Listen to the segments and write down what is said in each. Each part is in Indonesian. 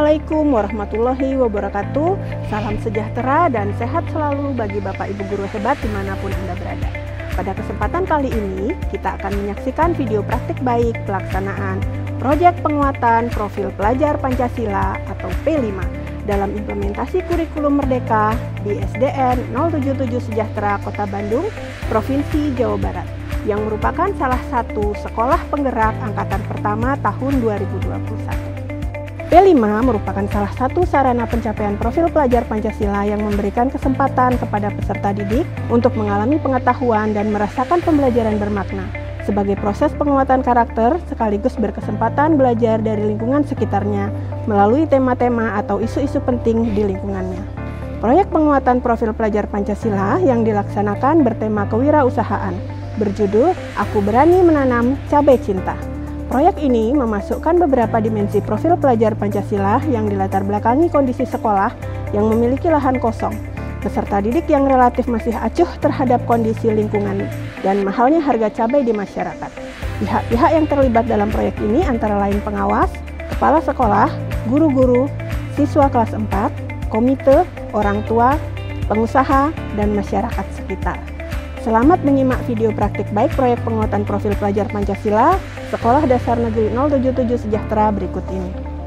Assalamualaikum warahmatullahi wabarakatuh. Salam sejahtera dan sehat selalu bagi Bapak Ibu guru hebat dimanapun Anda berada. Pada kesempatan kali ini, kita akan menyaksikan video praktik baik pelaksanaan proyek penguatan profil pelajar Pancasila atau P5 dalam implementasi kurikulum Merdeka di SDN 077 Sejahtera Kota Bandung, Provinsi Jawa Barat, yang merupakan salah satu sekolah penggerak angkatan pertama tahun 2021. P5 merupakan salah satu sarana pencapaian profil pelajar Pancasila yang memberikan kesempatan kepada peserta didik untuk mengalami pengetahuan dan merasakan pembelajaran bermakna sebagai proses penguatan karakter sekaligus berkesempatan belajar dari lingkungan sekitarnya melalui tema-tema atau isu-isu penting di lingkungannya. Proyek penguatan profil pelajar Pancasila yang dilaksanakan bertema kewirausahaan berjudul Aku Berani Menanam Cabai Cinta. Proyek ini memasukkan beberapa dimensi profil pelajar Pancasila yang dilatar belakangi kondisi sekolah yang memiliki lahan kosong, peserta didik yang relatif masih acuh terhadap kondisi lingkungan, dan mahalnya harga cabai di masyarakat. Pihak-pihak yang terlibat dalam proyek ini antara lain pengawas, kepala sekolah, guru-guru, siswa kelas 4, komite, orang tua, pengusaha, dan masyarakat sekitar. Selamat menyimak video praktik baik proyek penguatan profil pelajar Pancasila Sekolah Dasar Negeri 077 Sejahtera berikut ini.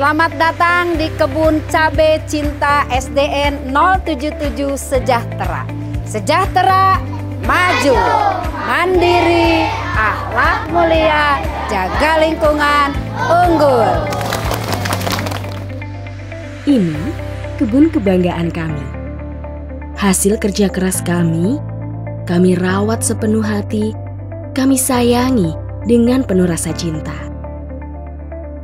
Selamat datang di Kebun Cabai Cinta SDN 077 Sejahtera. Sejahtera, maju, mandiri, akhlak mulia, jaga lingkungan, unggul. Ini kebun kebanggaan kami. Hasil kerja keras kami rawat sepenuh hati, kami sayangi dengan penuh rasa cinta.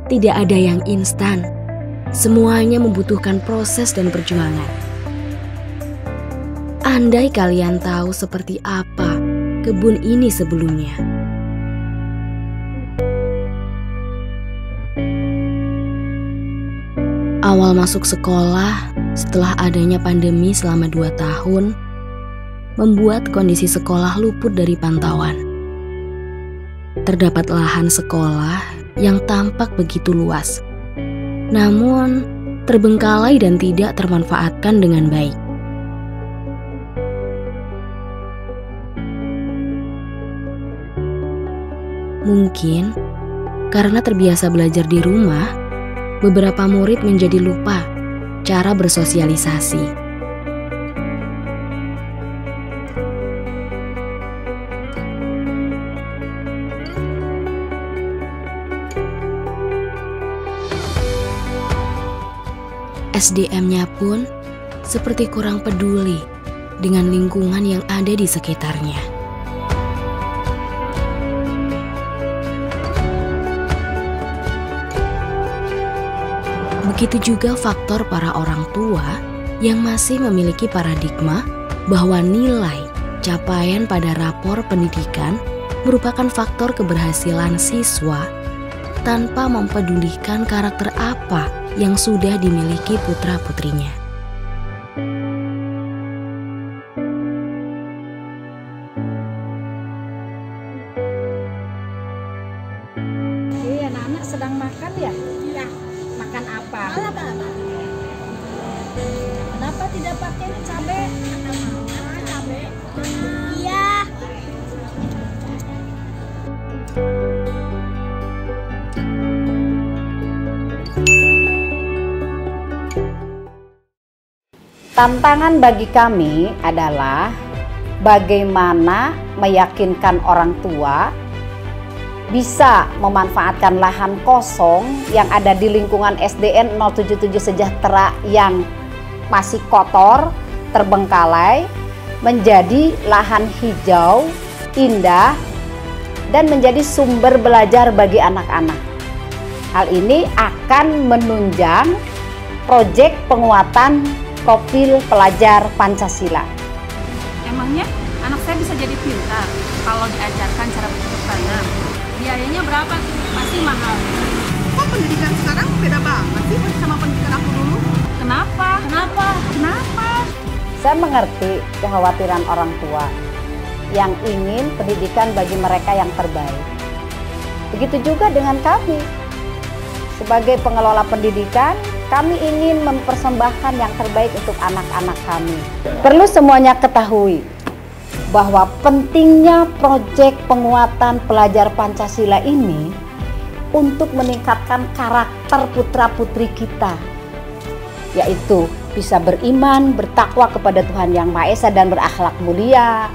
Tidak ada yang instan, semuanya membutuhkan proses dan perjuangan. Andai kalian tahu seperti apa kebun ini sebelumnya. Awal masuk sekolah setelah adanya pandemi selama 2 tahun, membuat kondisi sekolah luput dari pantauan. Terdapat lahan sekolah yang tampak begitu luas, namun terbengkalai dan tidak termanfaatkan dengan baik. Mungkin karena terbiasa belajar di rumah, beberapa murid menjadi lupa cara bersosialisasi. SDM-nya pun seperti kurang peduli dengan lingkungan yang ada di sekitarnya. Begitu juga faktor para orang tua yang masih memiliki paradigma bahwa nilai capaian pada rapor pendidikan merupakan faktor keberhasilan siswa tanpa mempedulikan karakter apa yang sudah dimiliki putra-putrinya. Oke, anak-anak sedang makan ya? Iya. Makan apa? Kenapa tidak pakai cabai? Cabai. Iya. Tantangan bagi kami adalah bagaimana meyakinkan orang tua bisa memanfaatkan lahan kosong yang ada di lingkungan SDN 077 Sejahtera yang masih kotor, terbengkalai, menjadi lahan hijau, indah, dan menjadi sumber belajar bagi anak-anak. Hal ini akan menunjang proyek penguatan profil pelajar Pancasila. Emangnya anak saya bisa jadi pintar kalau diajarkan cara bercocok tanam? Biayanya berapa tuh? Pasti mahal. Kok pendidikan sekarang beda banget sih sama pendidikan aku dulu? Kenapa? Saya mengerti kekhawatiran orang tua yang ingin pendidikan bagi mereka yang terbaik. Begitu juga dengan kami. Sebagai pengelola pendidikan, kami ingin mempersembahkan yang terbaik untuk anak-anak kami. Perlu semuanya ketahui bahwa pentingnya proyek penguatan pelajar Pancasila ini untuk meningkatkan karakter putra-putri kita, yaitu bisa beriman, bertakwa kepada Tuhan Yang Maha Esa dan berakhlak mulia,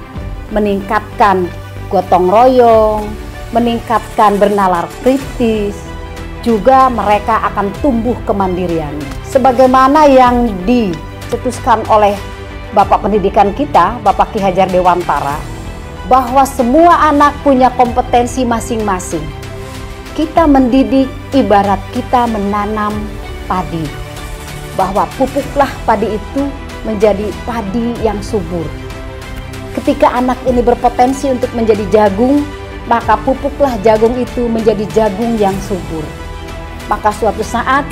meningkatkan gotong royong, meningkatkan bernalar kritis, juga mereka akan tumbuh kemandiriannya. Sebagaimana yang dicetuskan oleh Bapak Pendidikan kita, Bapak Ki Hajar Dewantara, bahwa semua anak punya kompetensi masing-masing. Kita mendidik ibarat kita menanam padi, bahwa pupuklah padi itu menjadi padi yang subur. Ketika anak ini berpotensi untuk menjadi jagung, maka pupuklah jagung itu menjadi jagung yang subur. Maka suatu saat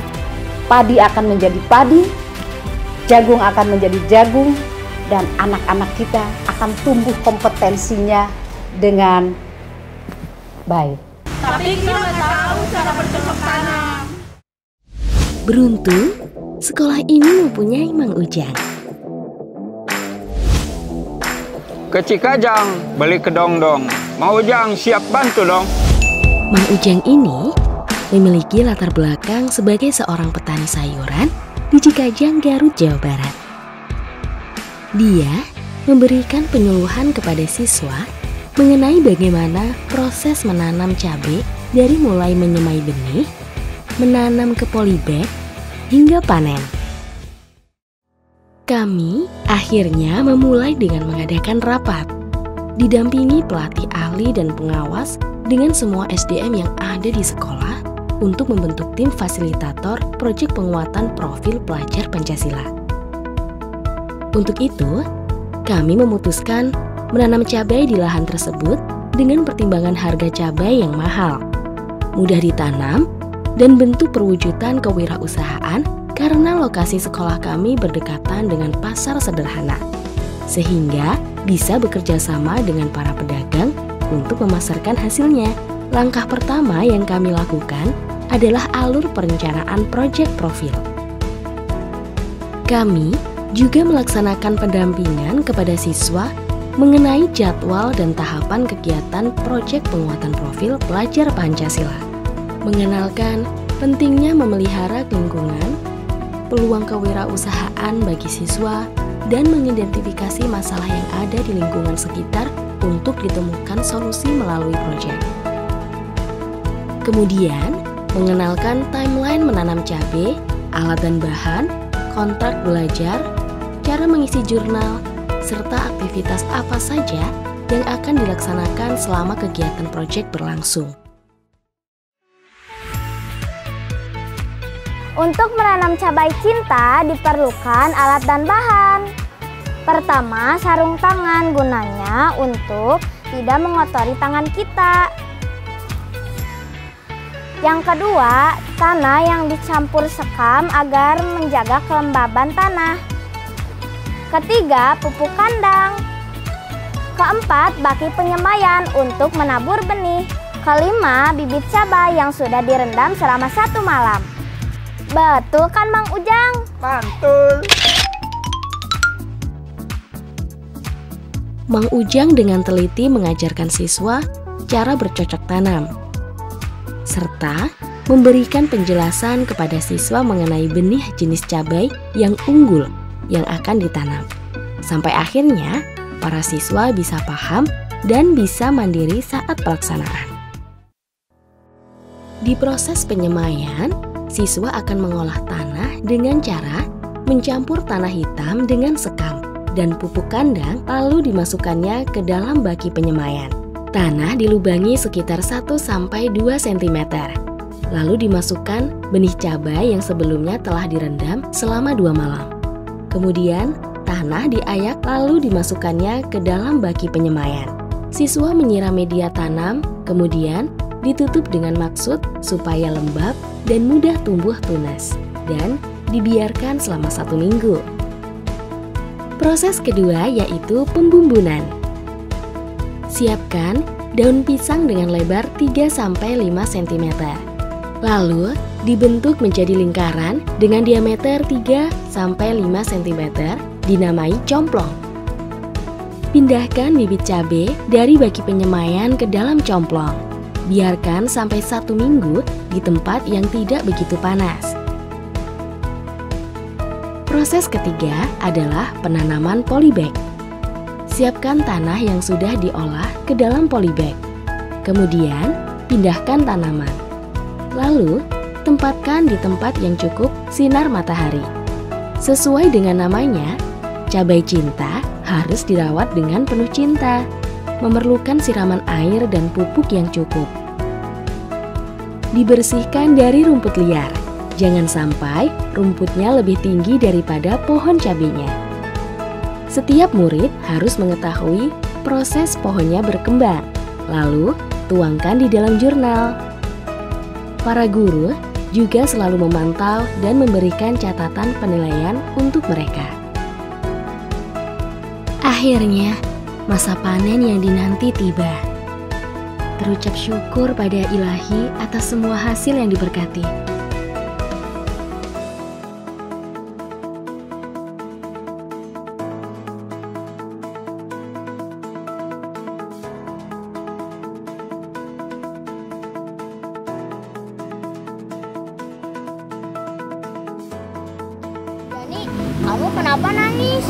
padi akan menjadi padi, jagung akan menjadi jagung, dan anak-anak kita akan tumbuh kompetensinya dengan baik. Tapi kita nggak tahu cara bercocok tanam. Beruntung, sekolah ini mempunyai Mang Ujang. Ke Cikajang, beli kedong-dong. Mang Ujang siap bantu dong. Mang Ujang ini memiliki latar belakang sebagai seorang petani sayuran di Cikajang, Garut, Jawa Barat. Dia memberikan penyuluhan kepada siswa mengenai bagaimana proses menanam cabai dari mulai menyemai benih, menanam ke polybag, hingga panen. Kami akhirnya memulai dengan mengadakan rapat, didampingi pelatih ahli dan pengawas dengan semua SDM yang ada di sekolah untuk membentuk tim fasilitator proyek penguatan profil pelajar Pancasila. Untuk itu, kami memutuskan menanam cabai di lahan tersebut dengan pertimbangan harga cabai yang mahal, mudah ditanam, dan bentuk perwujudan kewirausahaan karena lokasi sekolah kami berdekatan dengan pasar sederhana, sehingga bisa bekerja sama dengan para pedagang untuk memasarkan hasilnya. Langkah pertama yang kami lakukan adalah alur perencanaan proyek profil. Kami juga melaksanakan pendampingan kepada siswa mengenai jadwal dan tahapan kegiatan proyek penguatan profil pelajar Pancasila, mengenalkan pentingnya memelihara lingkungan, peluang kewirausahaan bagi siswa, dan mengidentifikasi masalah yang ada di lingkungan sekitar untuk ditemukan solusi melalui proyek. Kemudian, mengenalkan timeline menanam cabai, alat dan bahan, kontrak belajar, cara mengisi jurnal, serta aktivitas apa saja yang akan dilaksanakan selama kegiatan proyek berlangsung. Untuk menanam cabai cinta diperlukan alat dan bahan. Pertama, sarung tangan, gunanya untuk tidak mengotori tangan kita. Yang kedua, tanah yang dicampur sekam agar menjaga kelembaban tanah. Ketiga, pupuk kandang. Keempat, baki penyemaian untuk menabur benih. Kelima, bibit cabai yang sudah direndam selama 1 malam. Betul kan, Mang Ujang? Mantul. Mang Ujang dengan teliti mengajarkan siswa cara bercocok tanam, serta memberikan penjelasan kepada siswa mengenai benih jenis cabai yang unggul yang akan ditanam. Sampai akhirnya, para siswa bisa paham dan bisa mandiri saat pelaksanaan. Di proses penyemaian, siswa akan mengolah tanah dengan cara mencampur tanah hitam dengan sekam dan pupuk kandang, lalu dimasukkannya ke dalam baki penyemaian. Tanah dilubangi sekitar 1-2 cm. Lalu dimasukkan benih cabai yang sebelumnya telah direndam selama 2 malam. Kemudian, tanah diayak lalu dimasukkannya ke dalam baki penyemaian. Siswa menyiram media tanam, kemudian ditutup dengan maksud supaya lembab dan mudah tumbuh tunas, dan dibiarkan selama 1 minggu. Proses kedua yaitu pembumbunan. Siapkan daun pisang dengan lebar 3-5 cm. Lalu dibentuk menjadi lingkaran dengan diameter 3-5 cm, dinamai complong. Pindahkan bibit cabai dari baki penyemaian ke dalam complong. Biarkan sampai 1 minggu di tempat yang tidak begitu panas. Proses ketiga adalah penanaman polybag. Siapkan tanah yang sudah diolah ke dalam polybag. Kemudian, pindahkan tanaman. Lalu, tempatkan di tempat yang cukup sinar matahari. Sesuai dengan namanya, cabai cinta harus dirawat dengan penuh cinta, memerlukan siraman air dan pupuk yang cukup. Dibersihkan dari rumput liar. Jangan sampai rumputnya lebih tinggi daripada pohon cabenya. Setiap murid harus mengetahui proses pohonnya berkembang, lalu tuangkan di dalam jurnal. Para guru juga selalu memantau dan memberikan catatan penilaian untuk mereka. Akhirnya, masa panen yang dinanti tiba. Terucap syukur pada Ilahi atas semua hasil yang diberkati. Kamu kenapa nangis?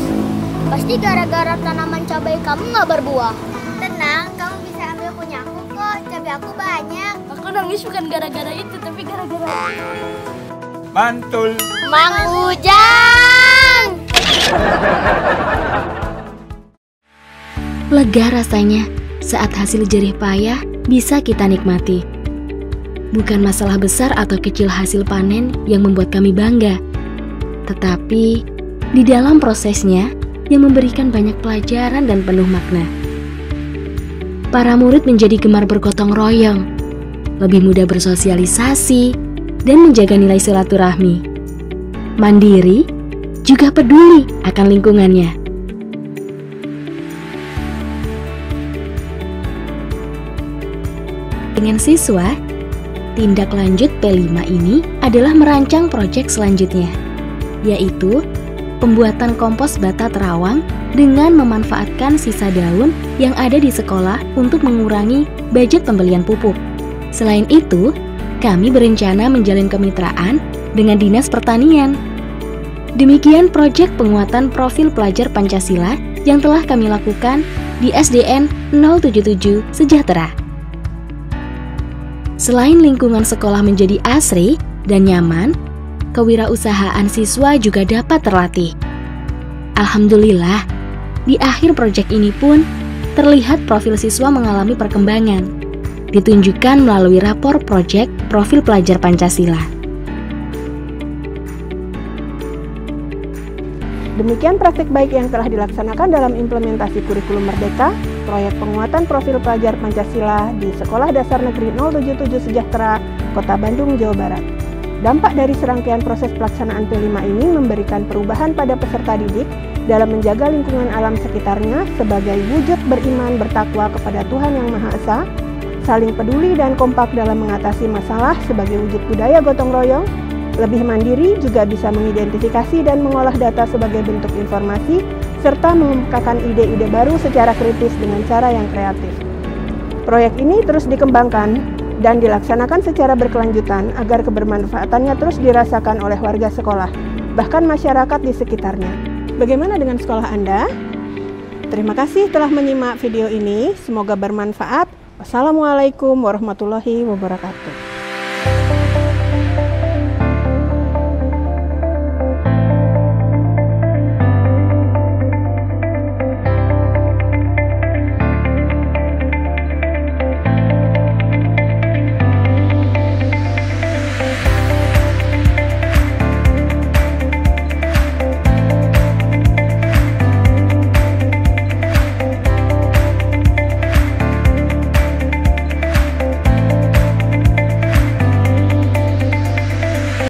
Pasti gara-gara tanaman cabai kamu nggak berbuah. Tenang, kamu bisa ambil punya aku kok. Cabai aku banyak. Aku nangis bukan gara-gara itu, tapi gara-gara itu. Mantul. Mang Ujang! Lega rasanya saat hasil jerih payah bisa kita nikmati. Bukan masalah besar atau kecil hasil panen yang membuat kami bangga, tetapi di dalam prosesnya yang memberikan banyak pelajaran dan penuh makna. Para murid menjadi gemar bergotong royong, lebih mudah bersosialisasi, dan menjaga nilai silaturahmi. Mandiri, juga peduli akan lingkungannya. Dengan siswa, tindak lanjut P5 ini adalah merancang proyek selanjutnya, yaitu pembuatan kompos bata terawang dengan memanfaatkan sisa daun yang ada di sekolah untuk mengurangi budget pembelian pupuk. Selain itu, kami berencana menjalin kemitraan dengan Dinas Pertanian. Demikian proyek penguatan profil pelajar Pancasila yang telah kami lakukan di SDN 077 Sejahtera. Selain lingkungan sekolah menjadi asri dan nyaman, kewirausahaan siswa juga dapat terlatih. Alhamdulillah, di akhir proyek ini pun terlihat profil siswa mengalami perkembangan, ditunjukkan melalui rapor proyek profil pelajar Pancasila. Demikian praktik baik yang telah dilaksanakan dalam implementasi kurikulum Merdeka, proyek penguatan profil pelajar Pancasila di Sekolah Dasar Negeri 077 Sejahtera, Kota Bandung, Jawa Barat. Dampak dari serangkaian proses pelaksanaan P5 ini memberikan perubahan pada peserta didik dalam menjaga lingkungan alam sekitarnya sebagai wujud beriman bertakwa kepada Tuhan Yang Maha Esa, saling peduli dan kompak dalam mengatasi masalah sebagai wujud budaya gotong royong, lebih mandiri juga bisa mengidentifikasi dan mengolah data sebagai bentuk informasi, serta mengemukakan ide-ide baru secara kritis dengan cara yang kreatif. Proyek ini terus dikembangkan dan dilaksanakan secara berkelanjutan agar kebermanfaatannya terus dirasakan oleh warga sekolah, bahkan masyarakat di sekitarnya. Bagaimana dengan sekolah Anda? Terima kasih telah menyimak video ini, semoga bermanfaat. Wassalamualaikum warahmatullahi wabarakatuh.